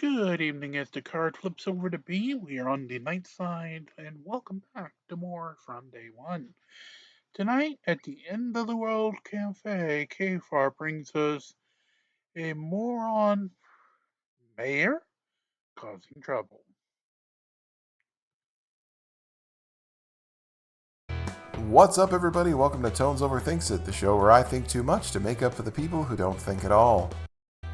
Good evening as the card flips over to B. We are on the night side, and welcome back to more from day one. Tonight, at the End of the World Cafe, KFAR brings us a moron mayor causing trouble. What's up, everybody? Welcome to Tones Overthinks It, the show where I think too much to make up for the people who don't think at all.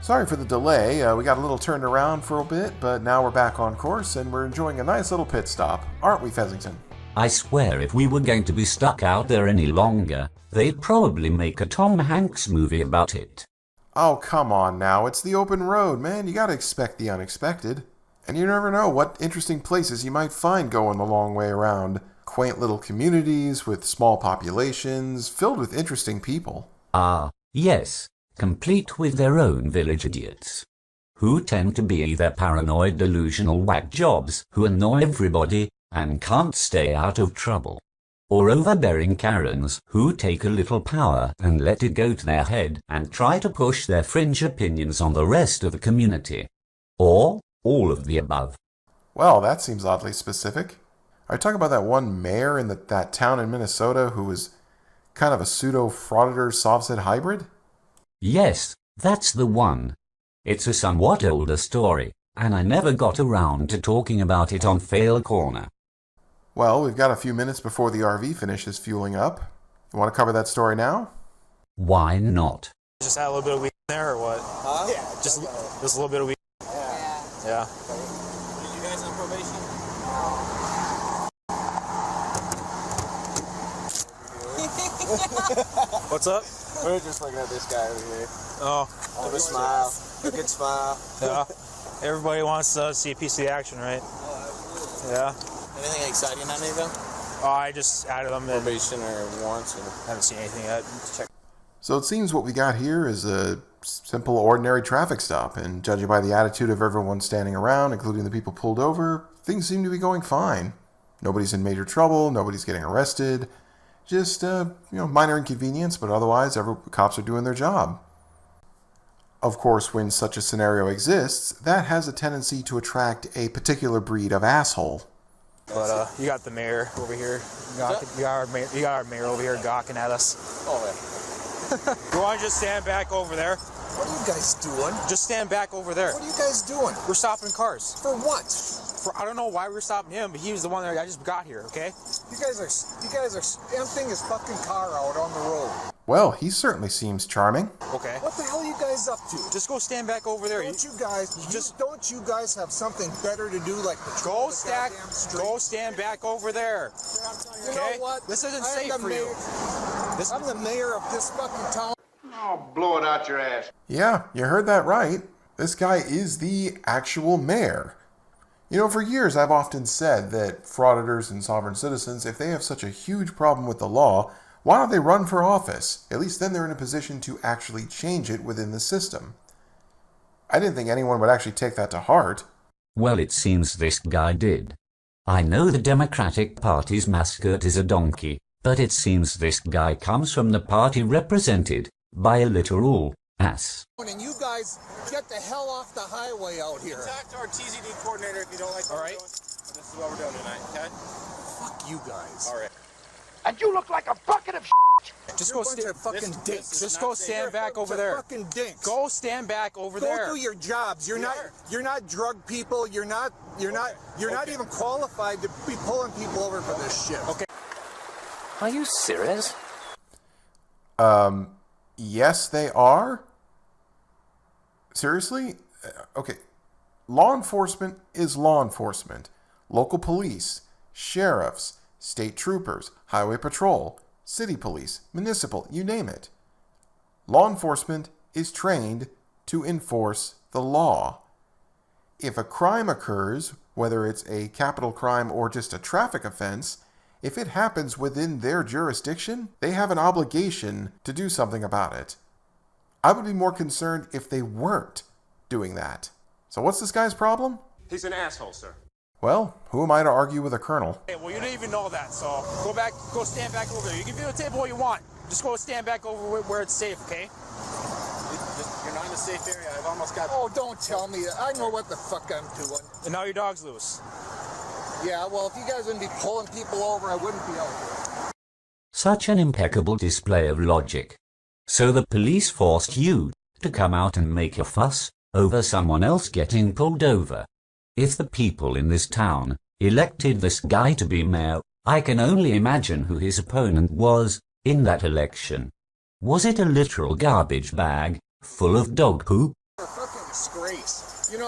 Sorry for the delay, we got a little turned around for a bit, but now we're back on course and we're enjoying a nice little pit stop, aren't we, Fezzington? I swear if we were going to be stuck out there any longer, they'd probably make a Tom Hanks movie about it. Oh, come on now, it's the open road, man, you gotta expect the unexpected. And you never know what interesting places you might find going the long way around. Quaint little communities with small populations, filled with interesting people. Ah, yes. Complete with their own village idiots, who tend to be either paranoid delusional whack jobs who annoy everybody and can't stay out of trouble, or overbearing Karens who take a little power and let it go to their head and try to push their fringe opinions on the rest of the community, or all of the above. Well, that seems oddly specific. Are you talking about that one mayor in that town in Minnesota who was kind of a pseudo-frauditor soft-set hybrid? Yes, that's the one. It's a somewhat older story, and I never got around to talking about it on Fail Corner. Well, we've got a few minutes before the RV finishes fueling up. You want to cover that story now? Why not? Just add a little bit of weed in there, or what? Huh? Yeah. Just a little bit of weed. Yeah. You guys on probation? What's up? We're just looking at this guy over here. Oh, Give a smile. A good smile. yeah. Everybody wants to see a piece of the action, right? Yeah. Anything exciting on anything? Oh, I just added them and Probation or warrants? Or... haven't seen anything yet. Check. So it seems what we got here is a simple, ordinary traffic stop, and judging by the attitude of everyone standing around, including the people pulled over, things seem to be going fine. Nobody's in major trouble, nobody's getting arrested. Just, minor inconvenience, but otherwise, cops are doing their job. Of course, when such a scenario exists, that has a tendency to attract a particular breed of asshole. But you got the mayor over here. You got our mayor over here gawking at us. Oh, yeah. You want to just stand back over there? What are you guys doing? Just stand back over there. What are you guys doing? We're stopping cars. For what? I don't know why we were stopping him, but he was the one that I just got here. Okay. You guys are emptying his fucking car out on the road. Well, he certainly seems charming. Okay. What the hell are you guys up to? Just go stand back over there. Don't you guys have something better to do, like patrol Go the goddamn street? Go stand back over there. You Okay? know what? This isn't I am safe the for you. mayor- I'm the mayor of this fucking town. Oh, blow it out your ass. Yeah, you heard that right. This guy is the actual mayor. You know, for years I've often said that frauditors and sovereign citizens, if they have such a huge problem with the law, why don't they run for office? At least then they're in a position to actually change it within the system. I didn't think anyone would actually take that to heart. Well, it seems this guy did. I know the Democratic Party's mascot is a donkey, but it seems this guy comes from the party represented by a literal ass. And you guys get the hell off the highway out here. Talk to our TZD coordinator if you don't like what All we're right. doing. But this is what we're doing tonight, okay? Fuck you guys. All right. And you look like a bucket of Just You're go a bunch of fucking This- dinks. this- Just go stand back over there. Fucking dinks. Go stand back over there. Go do your jobs. You're not drug people. You're not even qualified to be pulling people over for this shit. Okay. Are you serious? Yes, they are. Seriously? Okay. Law enforcement is law enforcement. Local police, sheriffs, state troopers, highway patrol, city police, municipal, you name it. Law enforcement is trained to enforce the law. If a crime occurs, whether it's a capital crime or just a traffic offense, if it happens within their jurisdiction, they have an obligation to do something about it. I would be more concerned if they weren't doing that. So what's this guy's problem? He's an asshole, sir. Well, who am I to argue with a colonel? Hey, well, you didn't even know that, so go stand back over there. You can videotape all you want. Just go stand back over where it's safe, okay? Just You're not in a safe area. I've almost got... Oh, don't tell me. I know what the fuck I'm doing. And now your dog's loose. Yeah, well, if you guys wouldn't be pulling people over, I wouldn't be out here. Such an impeccable display of logic. So the police forced you to come out and make a fuss over someone else getting pulled over. If the people in this town elected this guy to be mayor, I can only imagine who his opponent was in that election. Was it a literal garbage bag full of dog poop? You're a fucking disgrace. You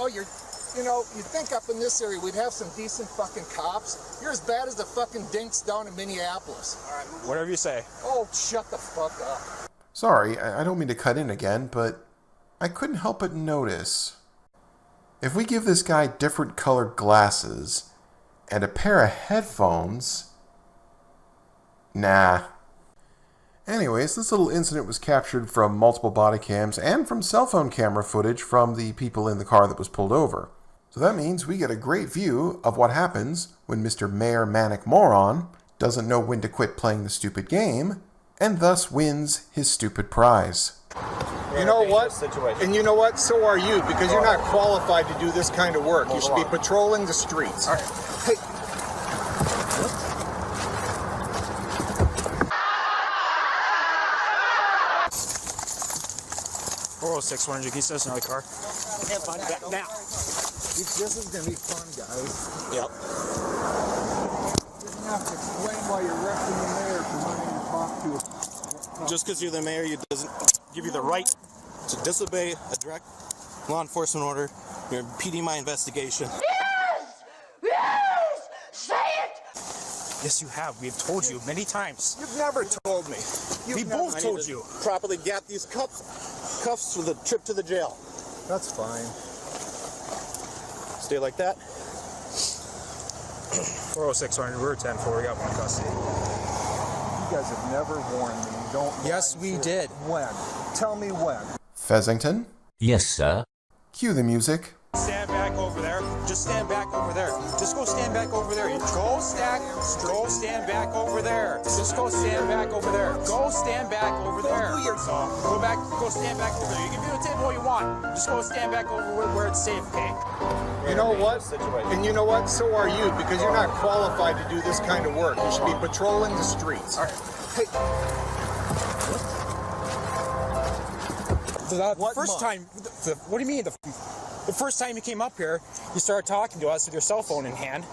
think up in this area we'd have some decent fucking cops? You're as bad as the fucking dinks down in Minneapolis. All right, Whatever you say. Oh, shut the fuck up. Sorry, I don't mean to cut in again, but I couldn't help but notice. If we give this guy different colored glasses and a pair of headphones... Nah. Anyways, this little incident was captured from multiple body cams and from cell phone camera footage from the people in the car that was pulled over. So that means we get a great view of what happens when Mr. Mayor Manic Moron doesn't know when to quit playing the stupid game and thus wins his stupid prize. You know what? And you know what? So are you, because you're not qualified to do this kind of work. You should be patrolling the streets. All right. Hey. Oh, 600, can you send us another car? Have fun. Now. This is going to be fun, guys. Yep. You're going to have to explain why you're arresting the mayor for wanting to talk to us. Just because you're the mayor, it doesn't give you the right to disobey a direct law enforcement order. You're impeding my investigation. Yes! Yes! Say it! Yes, you have. We have told you many times. You've never told me. We both told you. Properly gap these cuffs for the trip to the jail. That's fine. Stay like that. 406, we're 10-4. We got one custody. You guys have never warned me. You don't. Yes, we did. When? Tell me when. Fezington, Yes, sir. cue the music. Stand back over there. Just stand back over there. Just go stand back over there. Go stand back over there. Just go stand back over there. Go stand back over there. Go stand back over there. You can videotape all you want. Just go stand back over where it's safe, okay? You know what? And you know what? So are you, because you're not qualified to do this kind of work. You should be patrolling the streets. All right. Hey. The first time, what do you mean? The first time you came up here, you started talking to us with your cell phone in hand.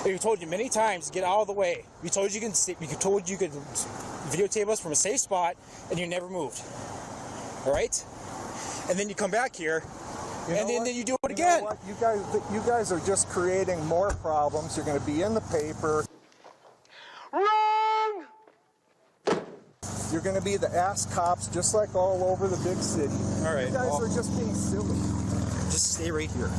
And we told you many times to get out of the way. We told you could videotape us from a safe spot, and you never moved. All right? And then you come back here, and then you do it again. You know what? You guys are just creating more problems. You're going to be in the paper. Wrong! You're going to be the ass cops just like all over the big city. All right. You guys are just being silly. Just stay right here.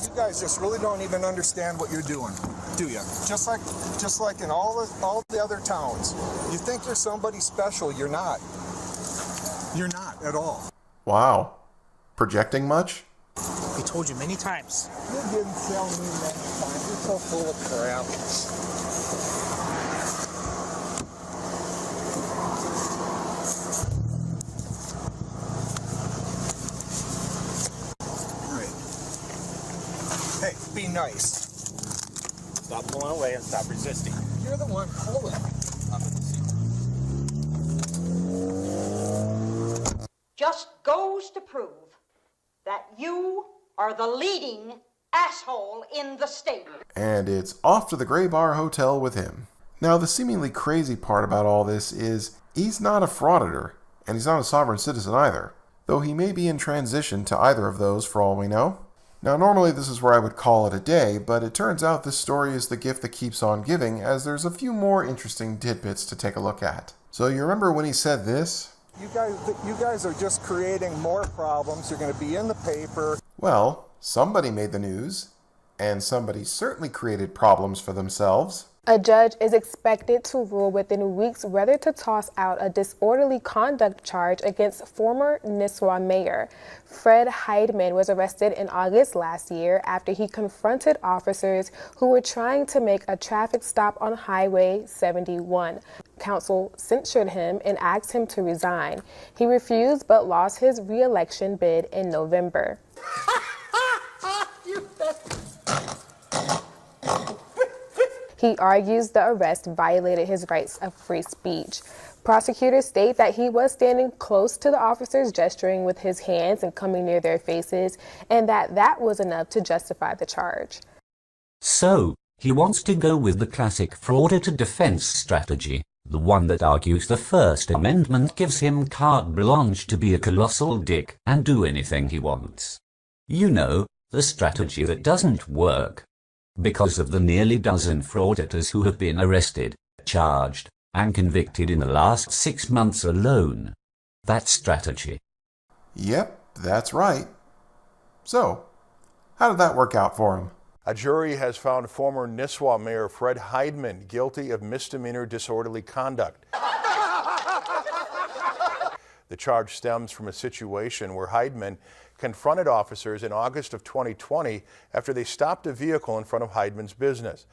You guys just really don't even understand what you're doing, do you? Just like in all the other towns. You think you're somebody special, you're not. You're not at all. Wow. Projecting much? We told you many times. You didn't tell me many times. You're so full of crap. Hey, be nice. Stop pulling away and stop resisting. You're the one pulling. Just goes to prove that you are the leading asshole in the state. And it's off to the Gray Bar Hotel with him. Now, the seemingly crazy part about all this is he's not a frauditor, and he's not a sovereign citizen either, though he may be in transition to either of those for all we know. Now, normally this is where I would call it a day, but it turns out this story is the gift that keeps on giving, as there's a few more interesting tidbits to take a look at. So you remember when he said this? You guys are just creating more problems. You're going to be in the paper. Well, somebody made the news, and somebody certainly created problems for themselves. A judge is expected to rule within weeks whether to toss out a disorderly conduct charge against former Nisswa mayor. Fred Heidman was arrested in August last year after he confronted officers who were trying to make a traffic stop on Highway 71. Council censured him and asked him to resign. He refused but lost his re-election bid in November. He argues the arrest violated his rights of free speech. Prosecutors state that he was standing close to the officers, gesturing with his hands and coming near their faces, and that was enough to justify the charge. So, he wants to go with the classic frauder to defense strategy, the one that argues the First Amendment gives him carte blanche to be a colossal dick and do anything he wants. You know, the strategy that doesn't work. Because of the nearly dozen frauditors who have been arrested, charged, and convicted in the last 6 months alone. That strategy. Yep, that's right. So, how did that work out for him? A jury has found former Nisswa Mayor Fred Heidman guilty of misdemeanor disorderly conduct. The charge stems from a situation where Heidman confronted officers in August of 2020 after they stopped a vehicle in front of Heidman's business.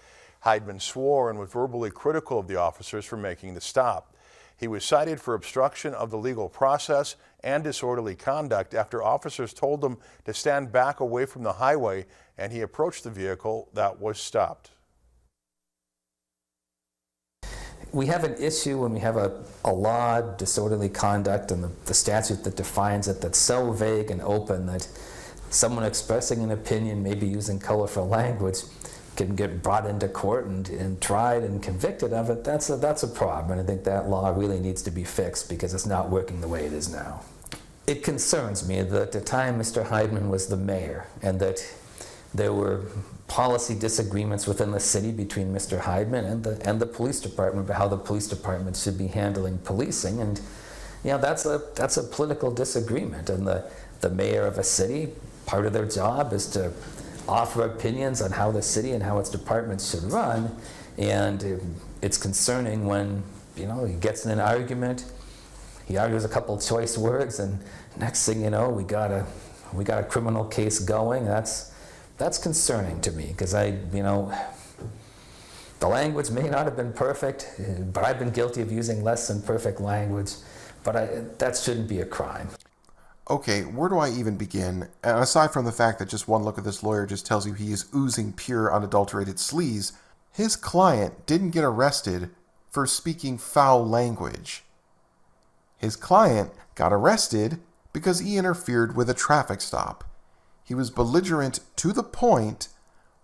Heidman swore and was verbally critical of the officers for making the stop. He was cited for obstruction of the legal process and disorderly conduct after officers told him to stand back away from the highway and he approached the vehicle that was stopped. We have an issue when we have a law, disorderly conduct, and the statute that defines it that's so vague and open that someone expressing an opinion, maybe using colorful language, can get brought into court and tried and convicted of it. That's a problem, and I think that law really needs to be fixed because it's not working the way it is now. It concerns me that at the time Mr. Heidman was the mayor and that there were policy disagreements within the city between Mr. Heidman and the police department about how the police department should be handling policing, and that's a political disagreement. And the mayor of a city, part of their job is to offer opinions on how the city and how its departments should run, and it's concerning when he gets in an argument, he argues a couple choice words, and next thing you know, we got a criminal case going. That's concerning to me because the language may not have been perfect, but I've been guilty of using less than perfect language, but that shouldn't be a crime. Okay, where do I even begin? Aside from the fact that just one look at this lawyer just tells you he is oozing pure unadulterated sleaze, his client didn't get arrested for speaking foul language. His client got arrested because he interfered with a traffic stop. He was belligerent to the point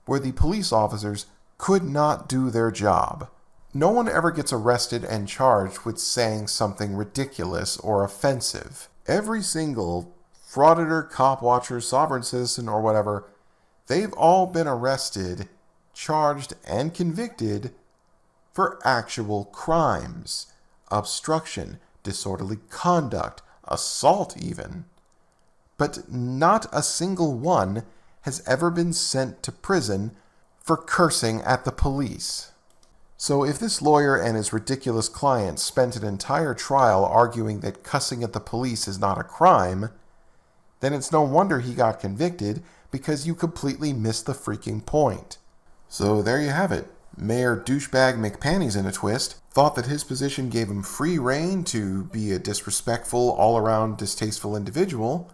where the police officers could not do their job. No one ever gets arrested and charged with saying something ridiculous or offensive. Every single frauditor, cop watcher, sovereign citizen, or whatever, they've all been arrested, charged, and convicted for actual crimes. Obstruction, disorderly conduct, assault even. But not a single one has ever been sent to prison for cursing at the police. So if this lawyer and his ridiculous client spent an entire trial arguing that cussing at the police is not a crime, then it's no wonder he got convicted because you completely missed the freaking point. So there you have it. Mayor Douchebag McPanties in a twist thought that his position gave him free rein to be a disrespectful, all-around distasteful individual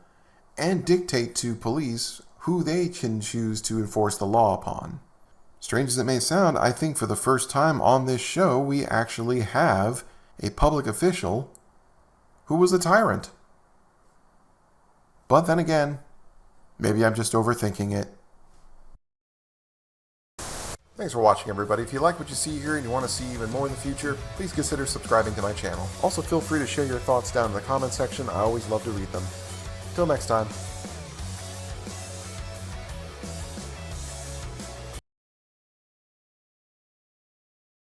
and dictate to police who they can choose to enforce the law upon. Strange as it may sound, I think for the first time on this show we actually have a public official who was a tyrant. But then again, maybe I'm just overthinking it. Thanks for watching, everybody. If you like what you see here and you want to see even more in the future, please consider subscribing to my channel. Also, feel free to share your thoughts down in the comment section. I always love to read them. Till next time.